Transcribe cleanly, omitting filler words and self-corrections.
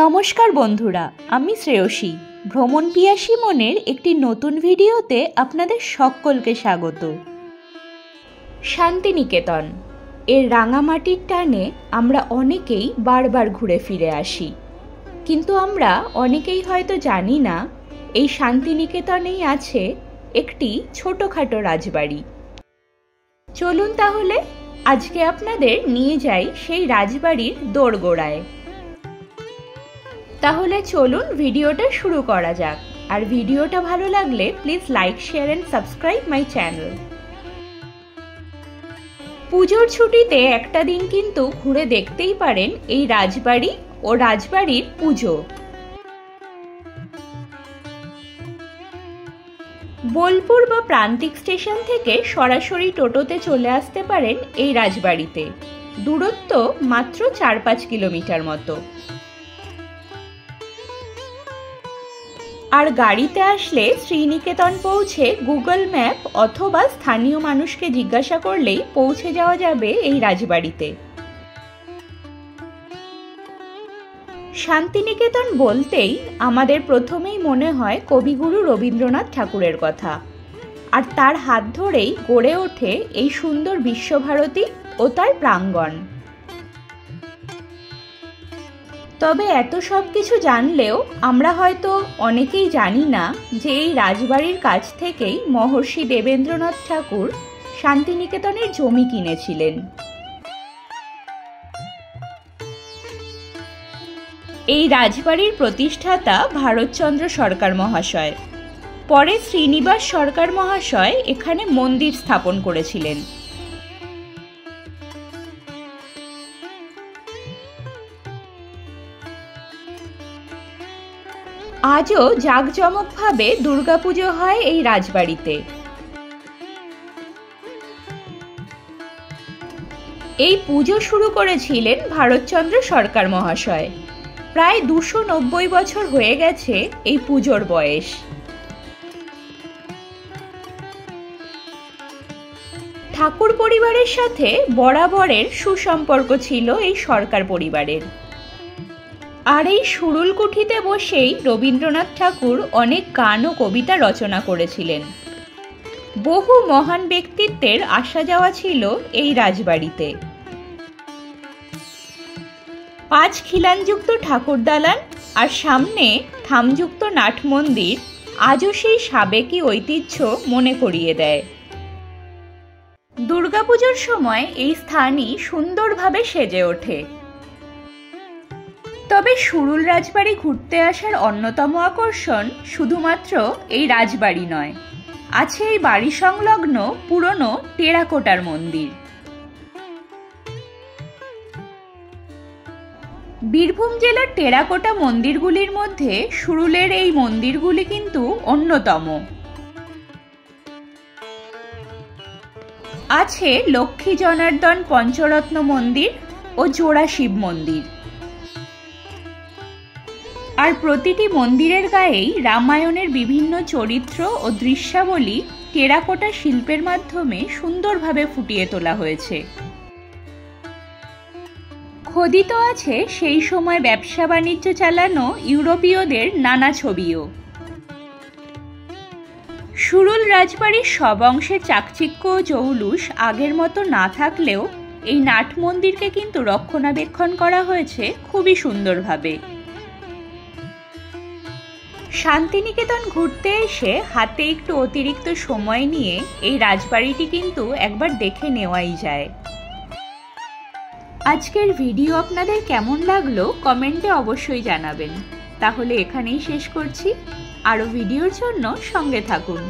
নমস্কার বন্ধুরা, আমি শ্রেয়সী। ভ্রমণ পিয়াসী মনের একটি নতুন ভিডিওতে আপনাদের সকলকে স্বাগত। শান্তিনিকেতন এর রাঙামাটির টানে আমরা অনেকেই বারবার ঘুরে ফিরে আসি, কিন্তু আমরা অনেকেই হয়তো জানি না এই শান্তিনিকেতনেই আছে একটি ছোটোখাটো রাজবাড়ি। চলুন তাহলে আজকে আপনাদের নিয়ে যাই সেই রাজবাড়ির দোরগোড়ায়। তাহলে চলুন ভিডিওটা শুরু করা যাক। আর ভিডিওটা ভালো লাগলে please like, share and subscribe my channel. পুজোর ছুটিতে একটা দিন কিন্তু ঘুরে দেখতেই পারেন এই রাজবাড়ি ও রাজবাড়ির পুজো। বোলপুর বা প্রান্তিক স্টেশন থেকে সরাসরি টোটোতে চলে আসতে পারেন এই রাজবাড়িতে। দূরত্ব মাত্র 4-5 কিলোমিটার মতো। আর গাড়িতে আসলে শ্রীনিকেতন পৌঁছে গুগল ম্যাপ অথবা স্থানীয় মানুষকে জিজ্ঞাসা করলেই পৌঁছে যাওয়া যাবে এই রাজবাড়িতে। শান্তিনিকেতন বলতেই আমাদের প্রথমেই মনে হয় কবিগুরু রবীন্দ্রনাথ ঠাকুরের কথা, আর তার হাত ধরেই গড়ে ওঠে এই সুন্দর বিশ্বভারতী ও তার প্রাঙ্গণ। তবে এত সব কিছু জানলেও আমরা হয়তো অনেকেই জানি না যে এই রাজবাড়ির কাছ থেকেই মহর্ষি দেবেন্দ্রনাথ ঠাকুর শান্তিনিকেতনের জমি কিনেছিলেন। এই রাজবাড়ির প্রতিষ্ঠাতা ভারতচন্দ্র সরকার মহাশয়। পরে শ্রীনিবাস সরকার মহাশয় এখানে মন্দির স্থাপন করেছিলেন। আজও জাঁকজমকভাবে দুর্গাপুজো হয় এই রাজবাড়িতে। এই পুজো শুরু করেছিলেন ভারতচন্দ্র সরকার মহাশয়। প্রায় 290 বছর হয়ে গেছে এই পুজোর বয়স। ঠাকুর পরিবারের সাথে বরাবরের সুসম্পর্ক ছিল এই সরকার পরিবারের। আর এই সুরুল কুঠিতে বসেই রবীন্দ্রনাথ ঠাকুর অনেক গান ও কবিতা রচনা করেছিলেন। বহু মহান ব্যক্তিত্বের আসা যাওয়া ছিল এই রাজবাড়িতে। 5 খিলানযুক্ত ঠাকুর দালান আর সামনে থামযুক্ত নাট মন্দির আজও সেই সাবেকি ঐতিহ্য মনে করিয়ে দেয়। দুর্গাপুজোর সময় এই স্থানই সুন্দরভাবে সেজে ওঠে। তবে সুরুল রাজবাড়ি ঘুরতে আসার অন্যতম আকর্ষণ শুধুমাত্র এই রাজবাড়ি নয়, আছে এই বাড়ি সংলগ্ন পুরনো টেরাকোটার মন্দির। বীরভূম জেলার টেরাকোটা মন্দিরগুলির মধ্যে সুরুলের এই মন্দিরগুলি কিন্তু অন্যতম। আছে লক্ষ্মী জনার্দন পঞ্চরত্ন মন্দির ও জোড়া শিব মন্দির। আর প্রতিটি মন্দিরের গায়েই রামায়ণের বিভিন্ন চরিত্র ও দৃশ্যাবলী টেরাকোটা শিল্পের মাধ্যমে সুন্দরভাবে ফুটিয়ে তোলা হয়েছে। খোদিত আছে সেই সময় ব্যবসা বাণিজ্য চালানো ইউরোপীয়দের নানা ছবিও। সুরুল রাজবাড়ির সব অংশের চাকচিক্য ও জৌলুস আগের মতো না থাকলেও এই নাট মন্দিরকে কিন্তু রক্ষণাবেক্ষণ করা হয়েছে খুবই সুন্দরভাবে। শান্তিনিকেতন ঘুরতে এসে হাতে একটু অতিরিক্ত সময় নিয়ে এই রাজবাড়িটি কিন্তু একবার দেখে নেওয়াই যায়। আজকের ভিডিও আপনাদের কেমন লাগলো কমেন্টে অবশ্যই জানাবেন। তাহলে এখানেই শেষ করছি। আরও ভিডিওর জন্য সঙ্গে থাকুন।